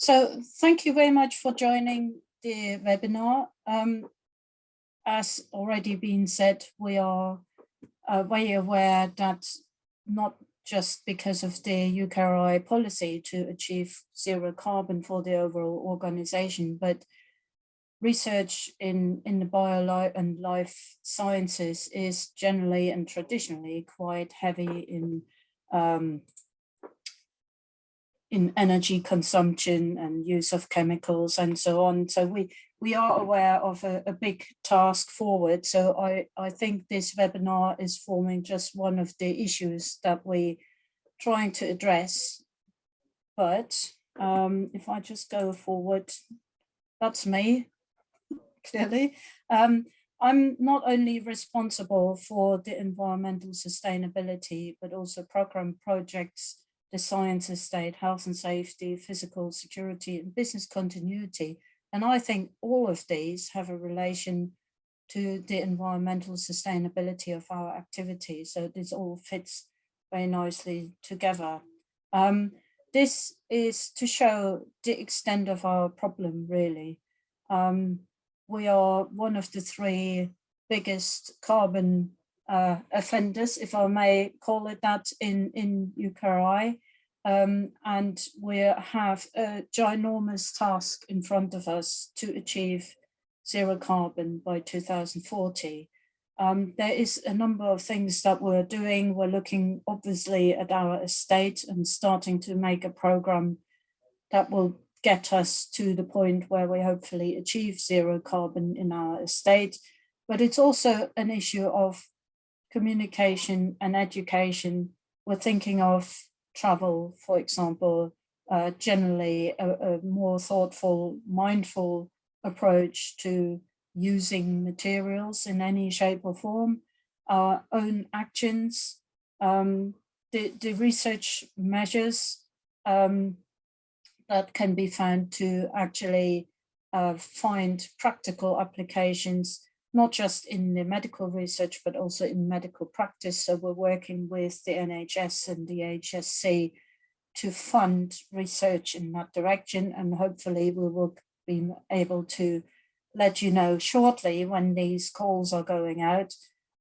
So thank you very much for joining the webinar. As already been said, we are very aware that not just because of the UKRI policy to achieve zero carbon for the overall organization, but research in the bio and life sciences is generally and traditionally quite heavy in energy consumption and use of chemicals and so on. So we are aware of a big task forward. So I think this webinar is forming just one of the issues that we're trying to address. But if I just go forward, that's me, clearly. I'm not only responsible for the environmental sustainability, but also program projects, the science estate, health and safety, physical security, and business continuity. And I think all of these have a relation to the environmental sustainability of our activities. So this all fits very nicely together. This is to show the extent of our problem, really. We are one of the three biggest carbon offenders, if I may call it that, in UKRI. And we have a ginormous task in front of us to achieve zero carbon by 2040. There is a number of things that we're doing. We're looking obviously at our estate and starting to make a program that will get us to the point where we hopefully achieve zero carbon in our estate. But it's also an issue of communication and education. We're thinking of travel, for example, generally a more thoughtful, mindful approach to using materials in any shape or form, our own actions, the research measures that can be found to actually find practical applications, not just in the medical research, but also in medical practice. So we're working with the NHS and the HSC to fund research in that direction. And hopefully we will be able to let you know shortly when these calls are going out.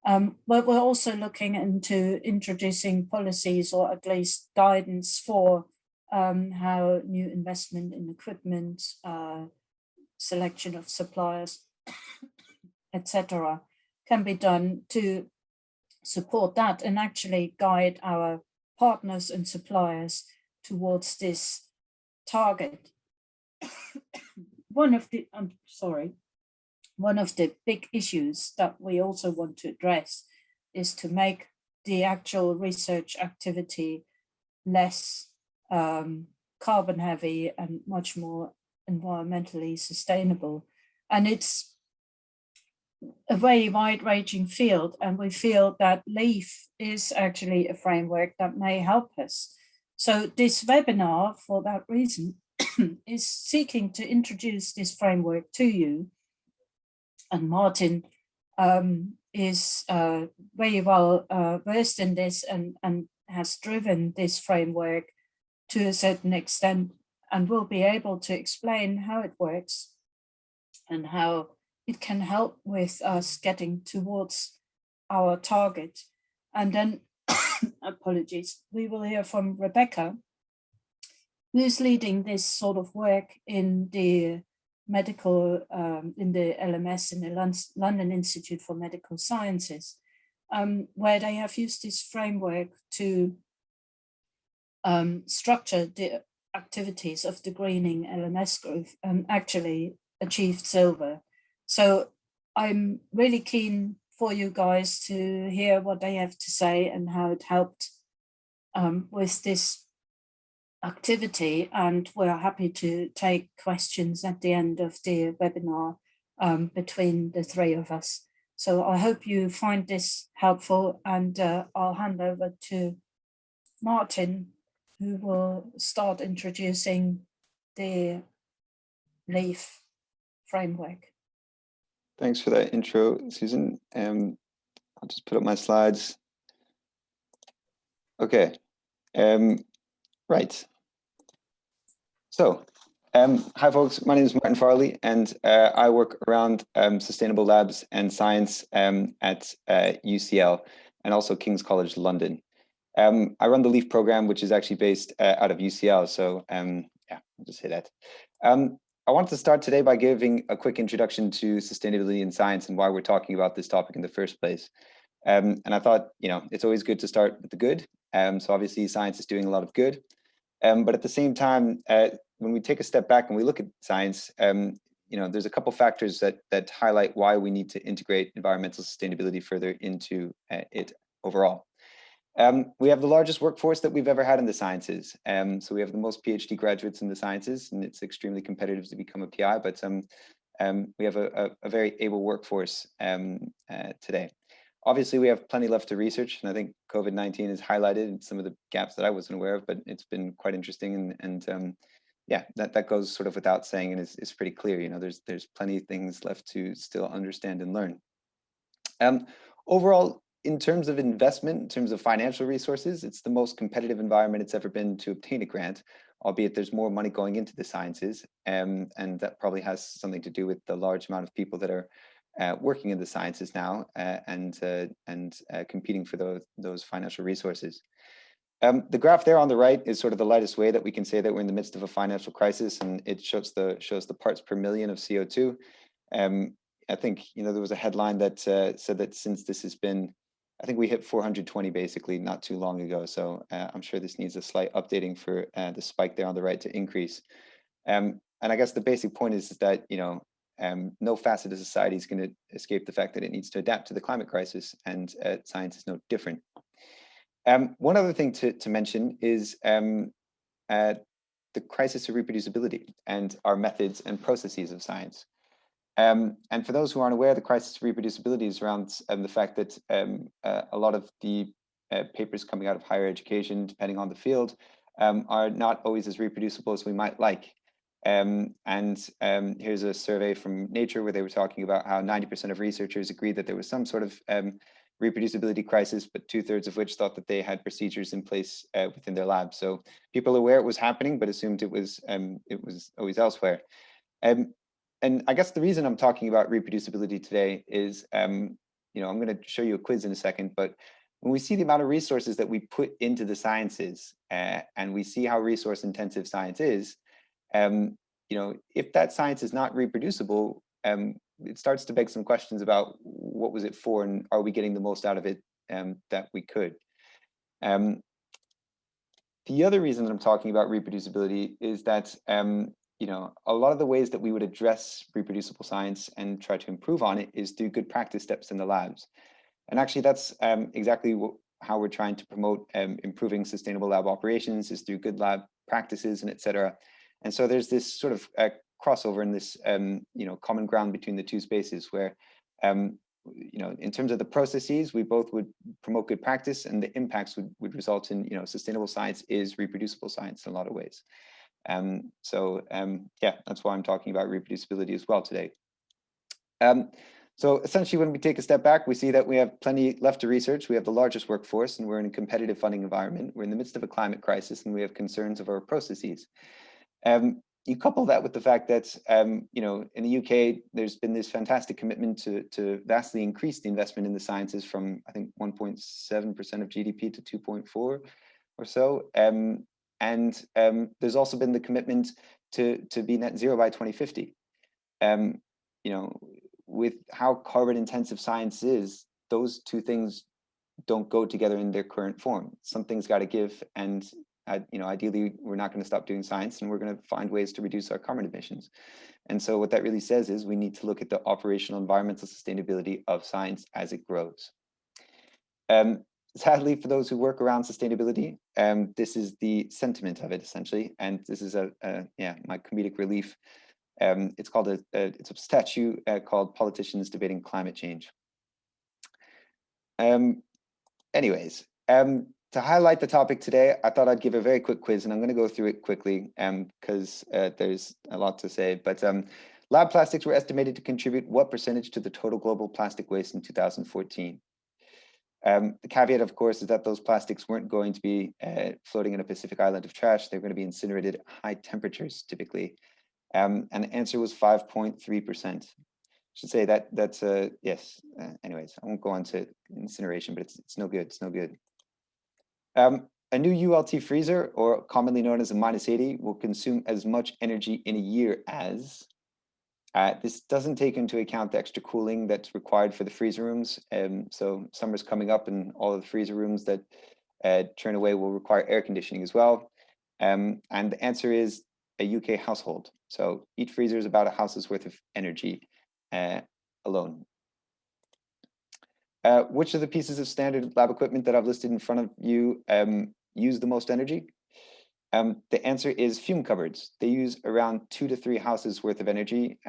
But we're also looking into introducing policies or at least guidance for how new investment in equipment, selection of suppliers, etc., can be done to support that and actually guide our partners and suppliers towards this target. One of the big issues that we also want to address is to make the actual research activity less carbon heavy and much more environmentally sustainable. And it's a very wide-ranging field, and we feel that LEAF is actually a framework that may help us. So this webinar, for that reason, is seeking to introduce this framework to you. And Martin is very well versed in this and has driven this framework to a certain extent, and will be able to explain how it works and how it can help with us getting towards our target. And then, apologies, we will hear from Rebekah, who's leading this sort of work in the medical, in the LMS, in the London Institute for Medical Sciences, where they have used this framework to structure the activities of the greening LMS group and actually achieved silver. So I'm really keen for you guys to hear what they have to say and how it helped with this activity. And we're happy to take questions at the end of the webinar between the three of us. So I hope you find this helpful, and I'll hand over to Martin, who will start introducing the LEAF framework. Thanks for that intro, Susan. I'll just put up my slides. Okay, right. So Hi folks, my name is Martin Farley and I work around sustainable labs and science at UCL and also King's College London. I run the LEAF program, which is actually based out of UCL, so yeah, I'll just say that. I want to start today by giving a quick introduction to sustainability in science and why we're talking about this topic in the first place. And I thought, it's always good to start with the good. So obviously science is doing a lot of good. But at the same time, when we take a step back and we look at science, there's a couple factors that highlight why we need to integrate environmental sustainability further into it overall. We have the largest workforce that we've ever had in the sciences. So we have the most PhD graduates in the sciences, and it's extremely competitive to become a PI, but we have a very able workforce today. Obviously, we have plenty left to research, and I think COVID-19 has highlighted some of the gaps that I wasn't aware of, but it's been quite interesting, and yeah, that goes sort of without saying, and is pretty clear. There's plenty of things left to still understand and learn. Overall, in terms of investment, in terms of financial resources, it's the most competitive environment it's ever been to obtain a grant, albeit there's more money going into the sciences, and that probably has something to do with the large amount of people that are working in the sciences now and competing for those financial resources. The graph there on the right is sort of the lightest way that we can say that we're in the midst of a financial crisis, and it shows the parts per million of CO2. I think there was a headline that said that since this has been, I think we hit 420 basically not too long ago. So I'm sure this needs a slight updating for the spike there on the right to increase. And I guess the basic point is that no facet of society is going to escape the fact that it needs to adapt to the climate crisis, and science is no different. One other thing to mention is the crisis of reproducibility and our methods and processes of science. And for those who aren't aware, the crisis of reproducibility is around the fact that a lot of the papers coming out of higher education, depending on the field, are not always as reproducible as we might like. And here's a survey from Nature where they were talking about how 90% of researchers agreed that there was some sort of reproducibility crisis, but 2/3 of which thought that they had procedures in place within their lab. So people aware it was happening, but assumed it was always elsewhere. And I guess the reason I'm talking about reproducibility today is, I'm going to show you a quiz in a second, but when we see the amount of resources that we put into the sciences and we see how resource intensive science is, if that science is not reproducible, it starts to beg some questions about what was it for and are we getting the most out of it that we could. The other reason that I'm talking about reproducibility is that a lot of the ways that we would address reproducible science and try to improve on it is through good practice steps in the labs. And actually that's exactly how we're trying to promote improving sustainable lab operations, is through good lab practices and et cetera. And so there's this sort of crossover in this common ground between the two spaces where in terms of the processes, we both would promote good practice, and the impacts would result in sustainable science is reproducible science in a lot of ways. Yeah, that's why I'm talking about reproducibility as well today. So essentially, when we take a step back, we see that we have plenty left to research. We have the largest workforce, and we're in a competitive funding environment. We're in the midst of a climate crisis, and we have concerns of our processes. You couple that with the fact that, in the UK, there's been this fantastic commitment to vastly increase the investment in the sciences from, I think, 1.7% of GDP to 2.4 or so. And there's also been the commitment to be net zero by 2050. With how carbon intensive science is, those two things don't go together in their current form. Something's got to give, and ideally, we're not going to stop doing science, and we're going to find ways to reduce our carbon emissions. And so what that really says is we need to look at the operational environmental sustainability of science as it grows. Sadly, for those who work around sustainability, this is the sentiment of it essentially, and this is my comedic relief. It's called it's a statue called "Politicians Debating Climate Change." Anyways, to highlight the topic today, I thought I'd give a very quick quiz, and I'm going to go through it quickly because there's a lot to say. But lab plastics were estimated to contribute what percentage to the total global plastic waste in 2014? The caveat, of course, is that those plastics weren't going to be floating in a Pacific island of trash. They're going to be incinerated at high temperatures, typically. And the answer was 5.3%. Should say that's yes. Anyways, I won't go on to incineration, but it's no good. It's no good. A new ULT freezer, or commonly known as a -80, will consume as much energy in a year as. This doesn't take into account the extra cooling that's required for the freezer rooms. So summer's coming up, and all of the freezer rooms that turn away will require air conditioning as well. And the answer is a UK household. So each freezer is about a house's worth of energy alone. Which of the pieces of standard lab equipment that I've listed in front of you use the most energy? The answer is fume cupboards. They use around 2 to 3 houses worth of energy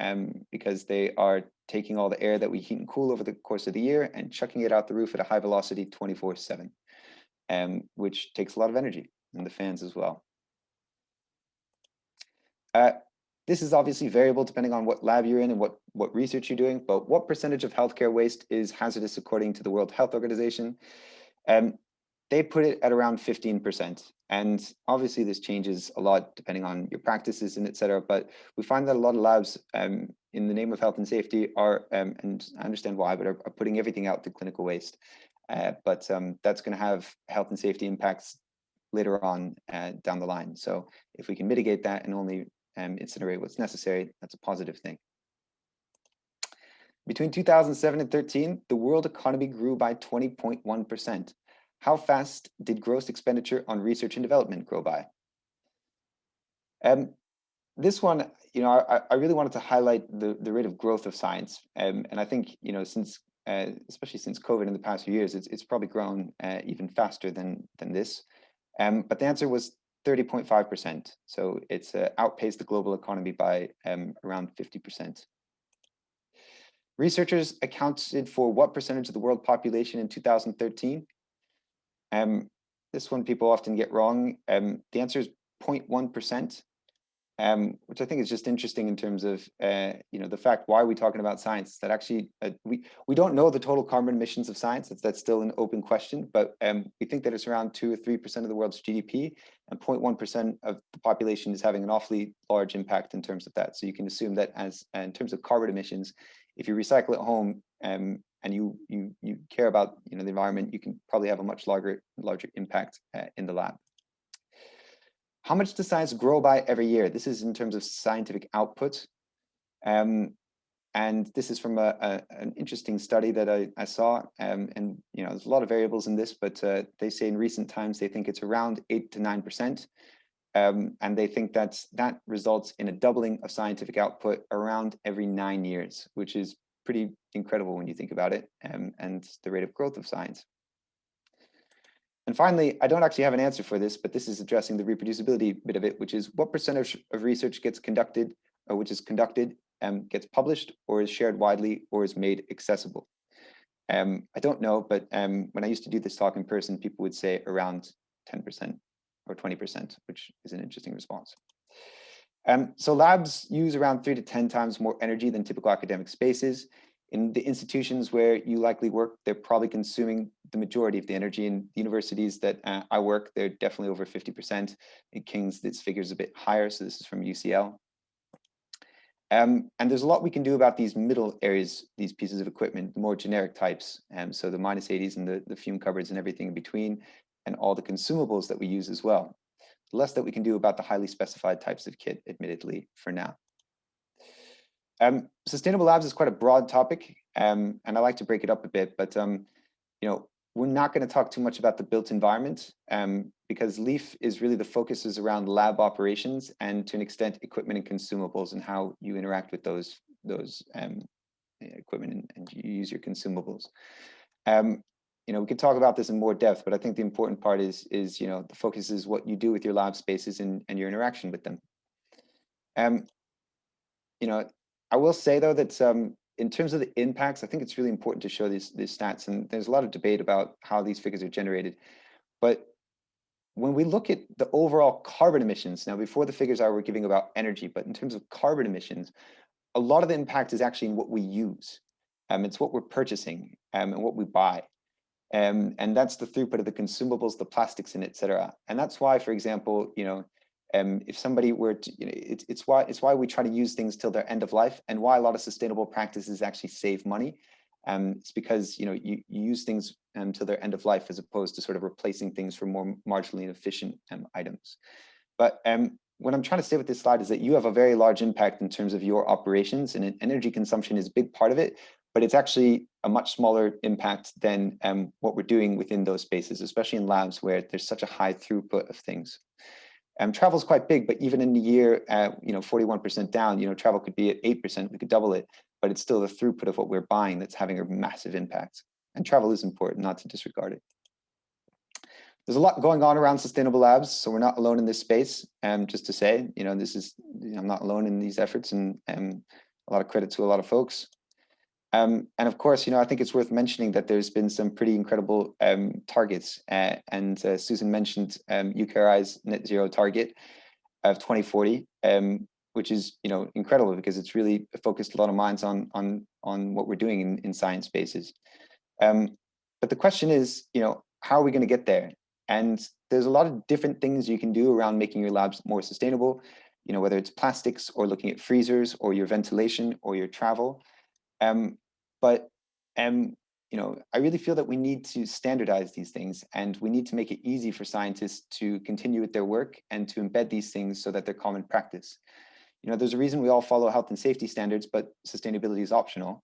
because they are taking all the air that we heat and cool over the course of the year and chucking it out the roof at a high velocity 24/7, which takes a lot of energy, and the fans as well. This is obviously variable depending on what lab you're in and what research you're doing, but what percentage of healthcare waste is hazardous according to the World Health Organization? They put it at around 15%. And obviously this changes a lot depending on your practices and et cetera, but we find that a lot of labs in the name of health and safety are, and I understand why, but are putting everything out to clinical waste. But that's gonna have health and safety impacts later on down the line. So if we can mitigate that and only incinerate what's necessary, that's a positive thing. Between 2007 and 13, the world economy grew by 20.1%. How fast did gross expenditure on research and development grow by? This one, I really wanted to highlight the rate of growth of science. And I think, since, especially since COVID in the past few years, it's probably grown even faster than this. But the answer was 30.5%. So it's outpaced the global economy by around 50%. Researchers accounted for what percentage of the world population in 2013? This one people often get wrong. The answer is 0.1%, which I think is just interesting in terms of the fact why are we talking about science? That actually we don't know the total carbon emissions of science. That's still an open question, but we think that it's around 2 or 3% of the world's GDP, and 0.1% of the population is having an awfully large impact in terms of that. So you can assume that as in terms of carbon emissions, if you recycle at home and you care about the environment, you can probably have a much larger impact in the lab. How much does science grow by every year? This is in terms of scientific output. And this is from an interesting study that I saw. And there's a lot of variables in this, but they say in recent times, they think it's around 8 to 9%. And they think that results in a doubling of scientific output around every 9 years, which is pretty incredible when you think about it, and the rate of growth of science. And finally, I don't actually have an answer for this, but this is addressing the reproducibility bit of it, which is what percentage of research gets conducted, or which is conducted, gets published, or is shared widely, or is made accessible. I don't know, but when I used to do this talk in person, people would say around 10% or 20%, which is an interesting response. So labs use around 3 to 10 times more energy than typical academic spaces. In the institutions where you likely work, they're probably consuming the majority of the energy. In the universities that I work, they're definitely over 50%. In King's, this figure is a bit higher, so this is from UCL. And there's a lot we can do about these middle areas, these pieces of equipment, the more generic types. So the -80s and the fume cupboards and everything in between, and all the consumables that we use as well. Less that we can do about the highly specified types of kit, admittedly, for now. Sustainable labs is quite a broad topic, and I like to break it up a bit, but we're not going to talk too much about the built environment, because LEAF is really the focus is around lab operations and to an extent equipment and consumables and how you interact with those equipment and you use your consumables. We could talk about this in more depth, but I think the important part is the focus is what you do with your lab spaces and your interaction with them. I will say though that in terms of the impacts, I think it's really important to show these stats, and there's a lot of debate about how these figures are generated. But when we look at the overall carbon emissions, now before the figures I were giving about energy, but in terms of carbon emissions, a lot of the impact is actually in what we use. It's what we're purchasing and what we buy. And that's the throughput of the consumables, the plastics, and et cetera. And that's why, for example, if somebody were to, it's why we try to use things till their end of life, and why a lot of sustainable practices actually save money. It's because you use things till their end of life, as opposed to sort of replacing things for more marginally efficient items. But what I'm trying to say with this slide is that you have a very large impact in terms of your operations, and energy consumption is a big part of it, but it's actually a much smaller impact than what we're doing within those spaces, especially in labs where there's such a high throughput of things. Travel is quite big, but even in the year, 41% down, travel could be at 8%, we could double it, but it's still the throughput of what we're buying that's having a massive impact. And travel is important, not to disregard it. There's a lot going on around sustainable labs, so we're not alone in this space. Just to say, this is, I'm not alone in these efforts, and a lot of credit to a lot of folks. And of course, I think it's worth mentioning that there's been some pretty incredible targets. And Susan mentioned UKRI's net zero target of 2040, which is incredible, because it's really focused a lot of minds on what we're doing in science spaces. But the question is, how are we going to get there? And there's a lot of different things you can do around making your labs more sustainable, whether it's plastics, or looking at freezers, or your ventilation, or your travel. But I really feel that we need to standardize these things, and we need to make it easy for scientists to continue with their work and to embed these things so that they're common practice. There's a reason we all follow health and safety standards, but sustainability is optional.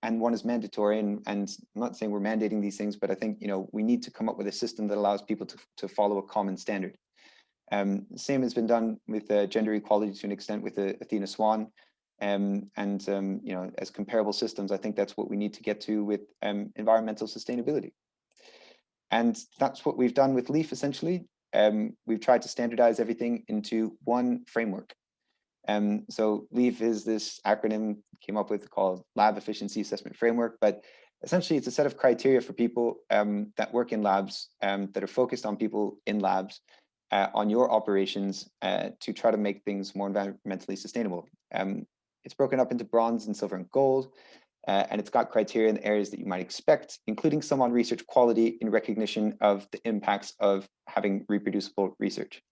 And one is mandatory, and I'm not saying we're mandating these things, but I think we need to come up with a system that allows people to follow a common standard. Same has been done with gender equality to an extent with Athena Swan. As comparable systems, I think that's what we need to get to with environmental sustainability. And that's what we've done with LEAF, essentially. We've tried to standardize everything into one framework. So LEAF is this acronym came up with called Lab Efficiency Assessment Framework, but essentially it's a set of criteria for people that work in labs, that are focused on people in labs, on your operations, to try to make things more environmentally sustainable. It's broken up into bronze and silver and gold, and it's got criteria in the areas that you might expect, including some on research quality in recognition of the impacts of having reproducible research.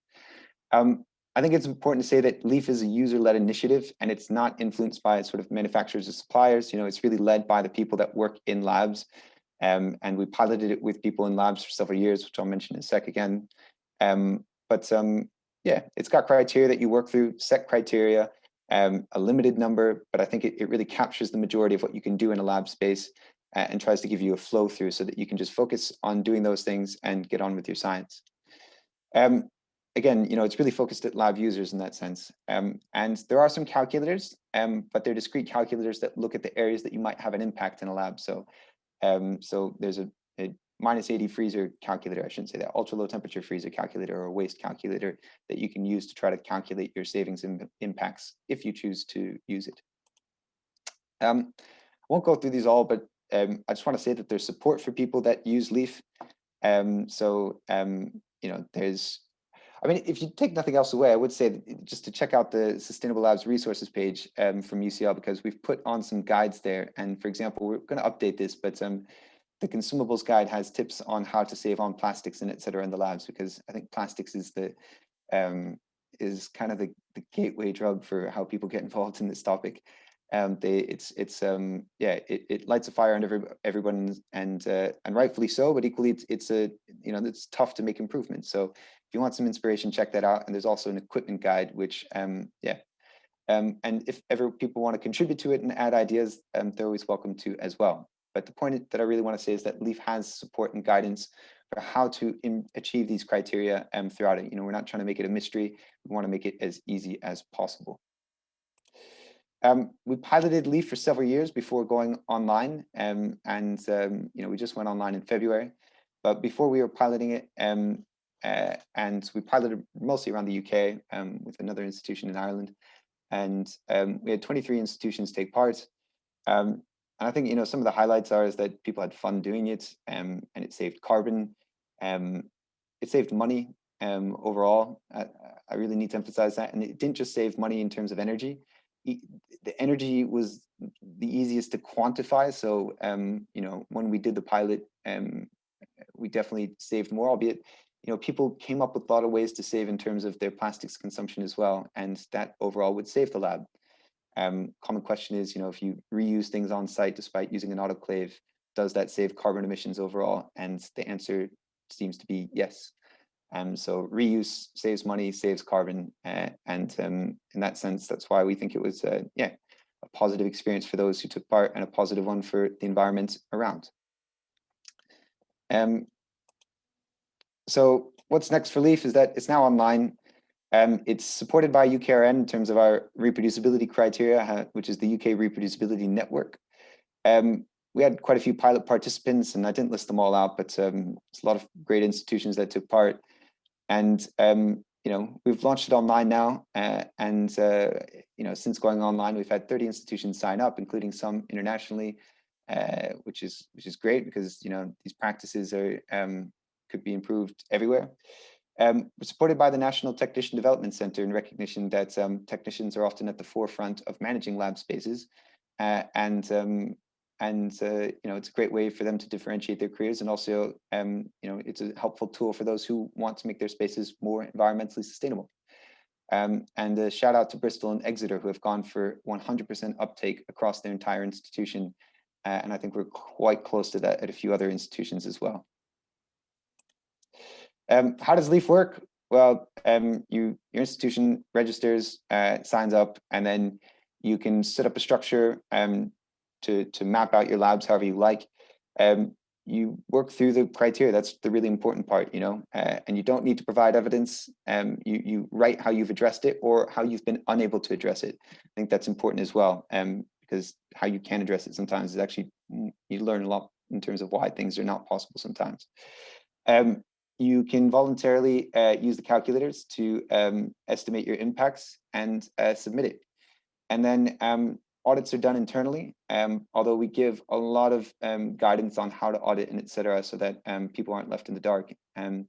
I think it's important to say that LEAF is a user-led initiative, and it's not influenced by sort of manufacturers or suppliers. It's really led by the people that work in labs, and we piloted it with people in labs for several years, which I'll mention in a sec again. Yeah, it's got criteria that you work through, set criteria, a limited number, but I think it really captures the majority of what you can do in a lab space, and tries to give you a flow through so that you can just focus on doing those things and get on with your science. Again, it's really focused at lab users in that sense. And there are some calculators, but they're discrete calculators that look at the areas that you might have an impact in a lab. So there's a -80 freezer calculator, I shouldn't say that, ultra low temperature freezer calculator, or a waste calculator that you can use to try to calculate your savings and impacts if you choose to use it. I won't go through these all, but I just want to say that there's support for people that use LEAF. If you take nothing else away, I would say just to check out the Sustainable Labs resources page from UCL, because we've put on some guides there. And for example, we're going to update this, but the consumables guide has tips on how to save on plastics and et cetera in the labs, because I think plastics is kind of the gateway drug for how people get involved in this topic. It lights a fire under everyone, and rightfully so, but equally it's tough to make improvements. So if you want some inspiration, check that out. And there's also an equipment guide, which and if ever people want to contribute to it and add ideas, they're always welcome to as well. But the point that I really want to say is that LEAF has support and guidance for how to achieve these criteria throughout it. We're not trying to make it a mystery. We want to make it as easy as possible. We piloted LEAF for several years before going online, we just went online in February. But before we were piloting it, and we piloted mostly around the UK with another institution in Ireland, and we had 23 institutions take part. And I think some of the highlights is that people had fun doing it, and it saved carbon, it saved money overall. I really need to emphasize that, and it didn't just save money in terms of energy. The energy was the easiest to quantify. So when we did the pilot, we definitely saved more, albeit people came up with a lot of ways to save in terms of their plastics consumption as well, and that overall would save the lab. Common question is, if you reuse things on site despite using an autoclave, does that save carbon emissions overall? And the answer seems to be yes. So reuse saves money, saves carbon, and in that sense, that's why we think it was a positive experience for those who took part and a positive one for the environment around. So what's next for LEAF is that it's now online. It's supported by UKRN in terms of our reproducibility criteria, which is the UK Reproducibility Network. We had quite a few pilot participants, and I didn't list them all out, but it's a lot of great institutions that took part. And we've launched it online now, and since going online, we've had 30 institutions sign up, including some internationally, which is great because these practices are could be improved everywhere. We're supported by the National Technician Development Center in recognition that technicians are often at the forefront of managing lab spaces, it's a great way for them to differentiate their careers, and also it's a helpful tool for those who want to make their spaces more environmentally sustainable. And a shout out to Bristol and Exeter, who have gone for 100% uptake across their entire institution, and I think we're quite close to that at a few other institutions as well. How does LEAF work? Well, your institution registers, signs up, and then you can set up a structure to map out your labs however you like. You work through the criteria. That's the really important part, and you don't need to provide evidence. You write how you've addressed it or how you've been unable to address it. I think that's important as well, because how you can address it sometimes is actually, you learn a lot in terms of why things are not possible sometimes. You can voluntarily use the calculators to estimate your impacts and submit it. And then audits are done internally, although we give a lot of guidance on how to audit and et cetera, so that people aren't left in the dark. In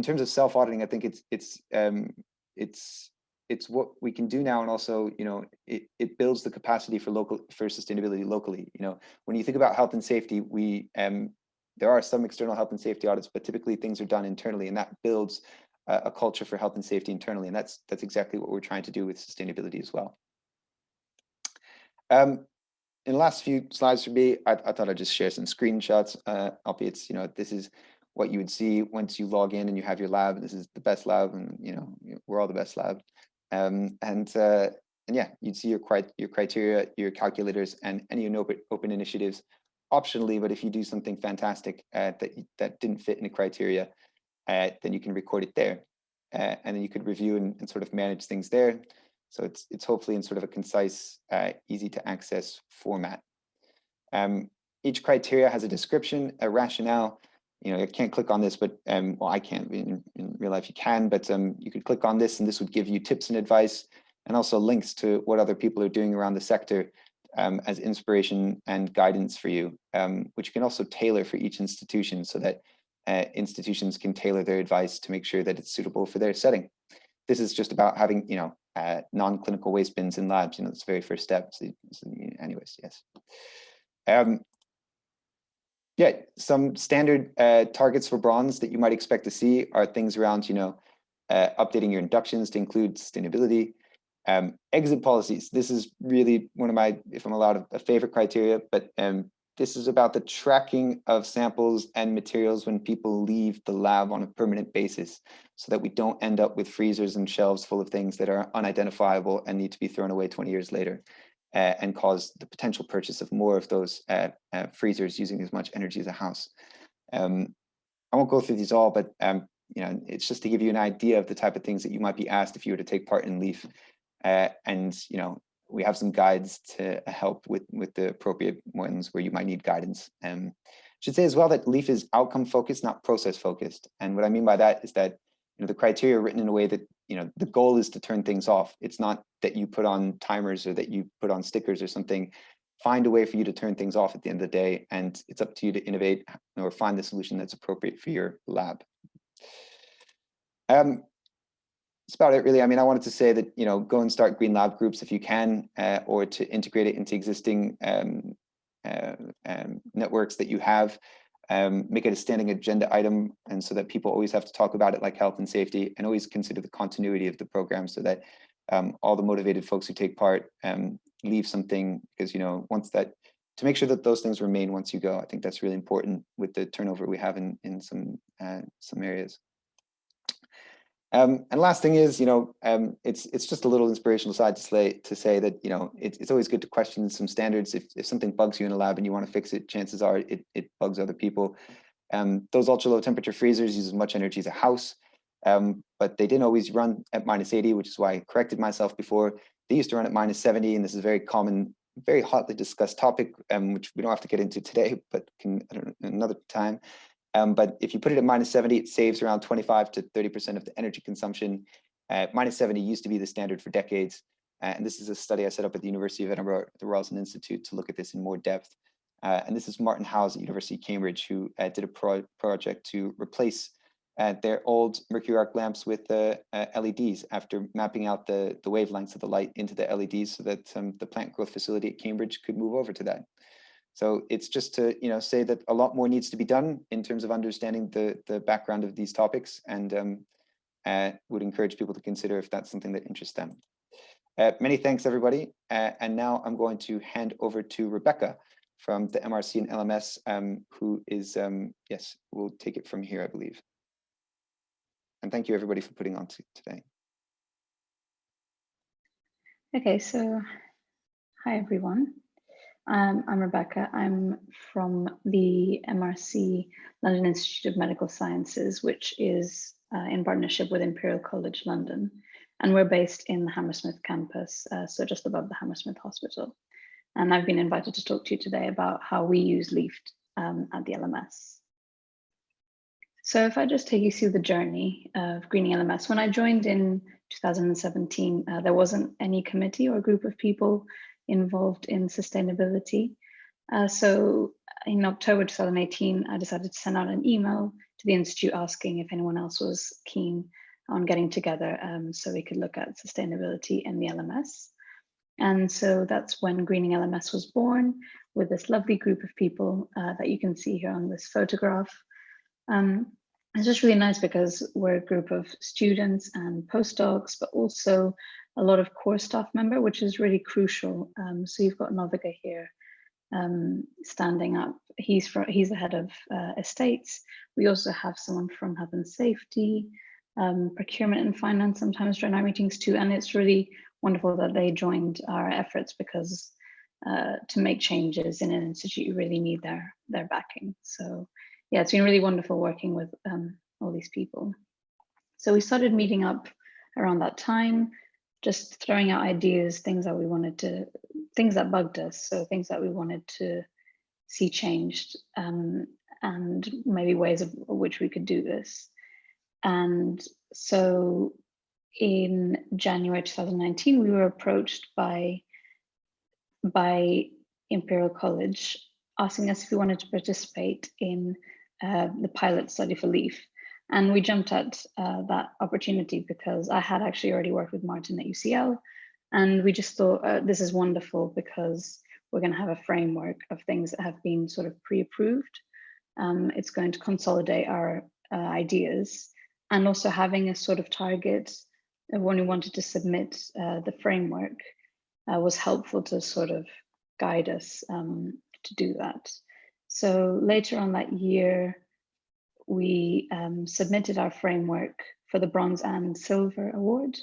terms of self-auditing, I think it's what we can do now, and also it builds the capacity for sustainability locally. When you think about health and safety, there are some external health and safety audits, but typically things are done internally, and that builds a culture for health and safety internally. And that's exactly what we're trying to do with sustainability as well. In the last few slides for me, I thought I'd just share some screenshots, albeit, this is what you would see once you log in and you have your lab. This is the best lab, and we're all the best lab. And yeah, you'd see your criteria, your calculators, and any open initiatives optionally. But if you do something fantastic that didn't fit in the criteria, then you can record it there, and then you could review and sort of manage things there. So it's hopefully in sort of a concise, easy to access format. Each criteria has a description, a rationale. I can't click on this, but well, I can't. In real life you can, but you could click on this, and this would give you tips and advice, and also links to what other people are doing around the sector, as inspiration and guidance for you, which you can also tailor for each institution, so that institutions can tailor their advice to make sure that it's suitable for their setting. This is just about having, non-clinical waste bins in labs. It's the very first step. So anyways, yes. Yeah, some standard targets for bronze that you might expect to see are things around, updating your inductions to include sustainability. Exit policies. This is really one of my, if I'm allowed, a favorite criteria, but this is about the tracking of samples and materials when people leave the lab on a permanent basis, so that we don't end up with freezers and shelves full of things that are unidentifiable and need to be thrown away 20 years later, and cause the potential purchase of more of those freezers using as much energy as a house. I won't go through these all, but it's just to give you an idea of the type of things that you might be asked if you were to take part in LEAF. And we have some guides to help with the appropriate ones where you might need guidance. Should say as well that LEAF is outcome focused, not process focused. And what I mean by that is that the criteria are written in a way that the goal is to turn things off. It's not that you put on timers or that you put on stickers or something. Find a way for you to turn things off at the end of the day, and it's up to you to innovate or find the solution that's appropriate for your lab. That's about it, really. I mean, I wanted to say that, go and start green lab groups if you can, or to integrate it into existing networks that you have. make it a standing agenda item, and so that people always have to talk about it, like health and safety, and always consider the continuity of the program, so that all the motivated folks who take part leave something, because once that, to make sure that those things remain once you go. I think that's really important with the turnover we have in some areas. And last thing is, it's just a little inspirational side to say that, it's always good to question some standards. If something bugs you in a lab and you want to fix it, chances are it bugs other people. Those ultra low temperature freezers use as much energy as a house, but they didn't always run at -80, which is why I corrected myself before. They used to run at -70, and this is a very common, very hotly discussed topic, which we don't have to get into today, but can another time. But if you put it at -70, it saves around 25 to 30% of the energy consumption. -70 used to be the standard for decades. And this is a study I set up at the University of Edinburgh, the Royal Institute, to look at this in more depth. And this is Martin Howes at University of Cambridge, who did a project to replace their old mercury arc lamps with LEDs after mapping out the wavelengths of the light into the LEDs, so that the plant growth facility at Cambridge could move over to that. So it's just to say that a lot more needs to be done in terms of understanding the background of these topics, and would encourage people to consider if that's something that interests them. Many thanks, everybody. And now I'm going to hand over to Rebecca from the MRC and LMS, who is, yes, we'll take it from here, I believe. And thank you, everybody, for putting on today. Okay, so hi, everyone. I'm Rebecca. I'm from the MRC London Institute of Medical Sciences, which is in partnership with Imperial College London. And we're based in the Hammersmith campus, so just above the Hammersmith Hospital. And I've been invited to talk to you today about how we use LEAF at the LMS. So if I just take you through the journey of greening LMS, when I joined in 2017, there wasn't any committee or group of people involved in sustainability. So in October 2018, I decided to send out an email to the Institute asking if anyone else was keen on getting together so we could look at sustainability in the LMS. And so that's when Greening LMS was born, with this lovely group of people that you can see here on this photograph. It's just really nice because we're a group of students and postdocs, but also a lot of core staff member, which is really crucial. So you've got Noviga here standing up. He's the head of estates. We also have someone from health and safety, procurement and finance sometimes join our meetings too. And it's really wonderful that they joined our efforts, because to make changes in an institute, you really need their backing. So yeah, it's been really wonderful working with all these people. So we started meeting up around that time, just throwing out ideas, things that we wanted to, things that bugged us, so things that we wanted to see changed, and maybe ways of which we could do this. And so in January 2019, we were approached by Imperial College asking us if we wanted to participate in the pilot study for LEAF. And we jumped at that opportunity because I had actually already worked with Martin at UCL, and we just thought this is wonderful because we're going to have a framework of things that have been sort of pre-approved. It's going to consolidate our ideas, and also having a sort of target of when we wanted to submit the framework was helpful to sort of guide us to do that. So later on that year, we submitted our framework for the Bronze and Silver Award.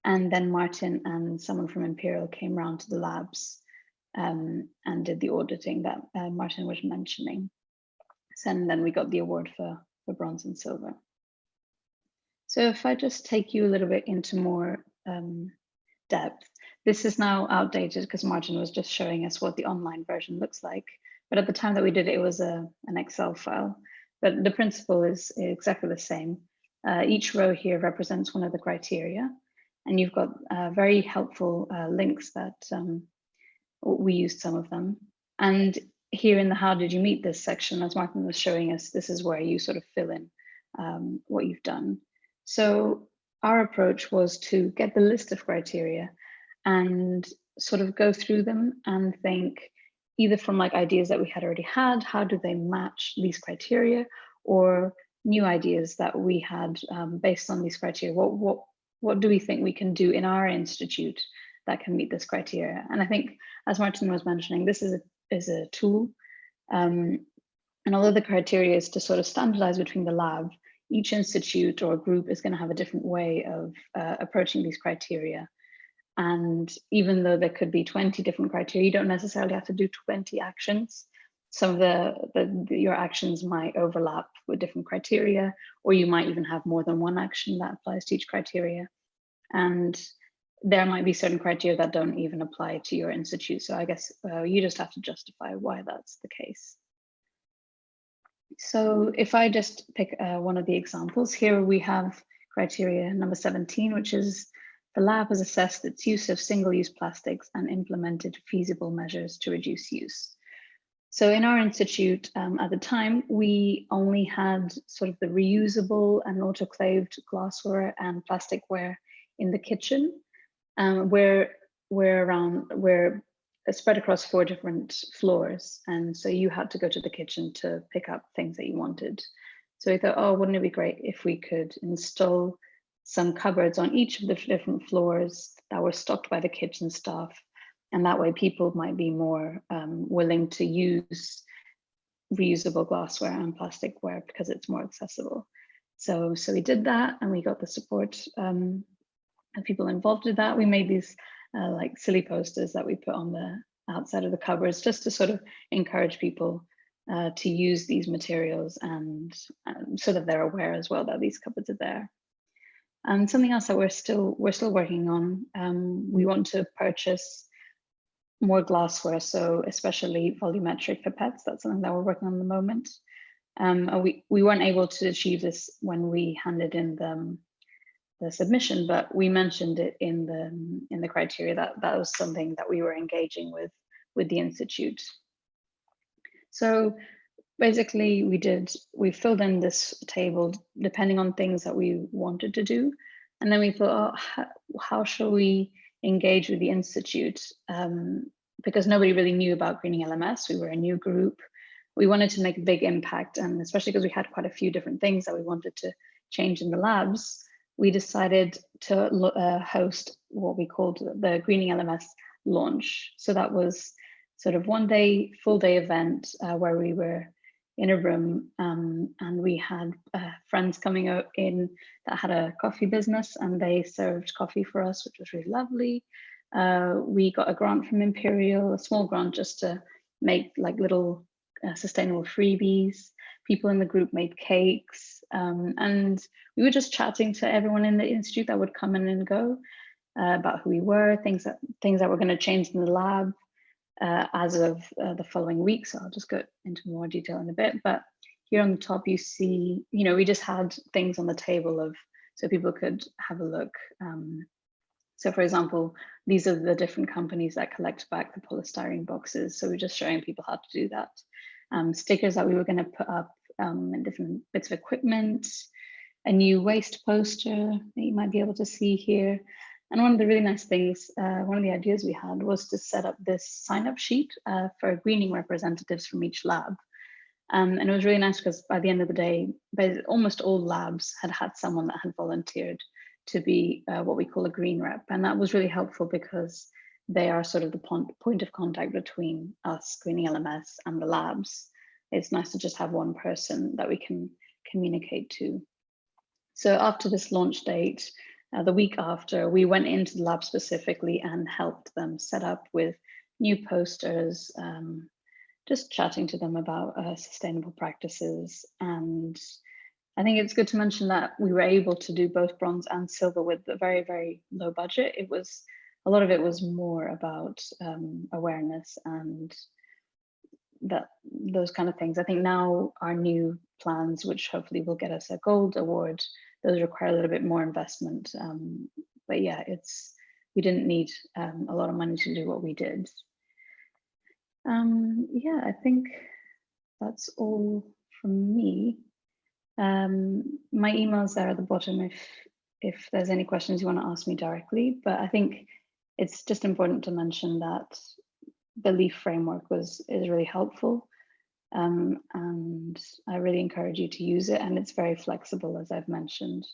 And then Martin and someone from Imperial came around to the labs and did the auditing that Martin was mentioning. So, and then we got the award for Bronze and Silver. So if I just take you a little bit into more depth, this is now outdated because Martin was just showing us what the online version looks like. But at the time that we did it, it was an Excel file. But the principle is exactly the same. Each row here represents one of the criteria. And you've got very helpful links that we used some of them. And here in the how did you meet this section, as Martin was showing us, this is where you sort of fill in what you've done. So our approach was to get the list of criteria and sort of go through them and think, either from like ideas that we had already had, how do they match these criteria, or new ideas that we had based on these criteria. What do we think we can do in our institute that can meet this criteria? And I think, as Martin was mentioning, this is a tool. And although the criteria is to sort of standardize between the lab, each institute or group is going to have a different way of approaching these criteria. And even though there could be 20 different criteria, you don't necessarily have to do 20 actions. Some of your actions might overlap with different criteria, or you might even have more than one action that applies to each criteria. And there might be certain criteria that don't even apply to your institute. So I guess you just have to justify why that's the case. So if I just pick one of the examples, here we have criteria number 17, which is the lab has assessed its use of single-use plastics and implemented feasible measures to reduce use. So in our institute at the time, we only had sort of the reusable and autoclaved glassware and plasticware in the kitchen, where we're spread across 4 different floors. And so you had to go to the kitchen to pick up things that you wanted. So we thought, oh, wouldn't it be great if we could install some cupboards on each of the different floors that were stocked by the kitchen staff. And that way people might be more willing to use reusable glassware and plasticware because it's more accessible. So we did that, and we got the support of people involved with that. We made these like silly posters that we put on the outside of the cupboards just to sort of encourage people to use these materials, and so that they're aware as well that these cupboards are there. And something else that we're still working on, we want to purchase more glassware, so especially volumetric pipettes. That's something that we're working on at the moment. We weren't able to achieve this when we handed in the submission, but we mentioned it in the criteria that was something that we were engaging with the institute. So basically we filled in this table depending on things that we wanted to do. And then we thought, oh, how shall we engage with the institute? Because nobody really knew about greening LMS. We were a new group. We wanted to make a big impact, and especially because we had quite a few different things that we wanted to change in the labs, we decided to host what we called the Greening LMS launch. So that was sort of one day, full day event where we were in a room, and we had friends coming in that had a coffee business, and they served coffee for us, which was really lovely. We got a grant from Imperial, a small grant, just to make like little sustainable freebies. People in the group made cakes, and we were just chatting to everyone in the institute that would come in and go about who we were, things that were going to change in the lab as of the following week. So I'll just go into more detail in a bit. But here on the top, you see, we just had things on the table so people could have a look. So for example, these are the different companies that collect back the polystyrene boxes. So we're just showing people how to do that. Stickers that we were going to put up in different bits of equipment, a new waste poster that you might be able to see here. And one of the really nice things, one of the ideas we had was to set up this sign-up sheet for greening representatives from each lab. And it was really nice because by the end of the day, almost all labs had someone that had volunteered to be what we call a green rep. And that was really helpful because they are sort of the point of contact between us, Greening LMS, and the labs. It's nice to just have one person that we can communicate to. So after this launch date, the week after, we went into the lab specifically and helped them set up with new posters, just chatting to them about sustainable practices. And I think it's good to mention that we were able to do both bronze and silver with a very, very low budget. A lot of it was more about awareness and those kind of things. I think now our new plans, which hopefully will get us a gold award, those require a little bit more investment. But yeah, we didn't need a lot of money to do what we did. Yeah, I think that's all from me. My email's there at the bottom if there's any questions you want to ask me directly, but I think it's just important to mention that the LEAF framework is really helpful. And I really encourage you to use it, and it's very flexible, as I've mentioned.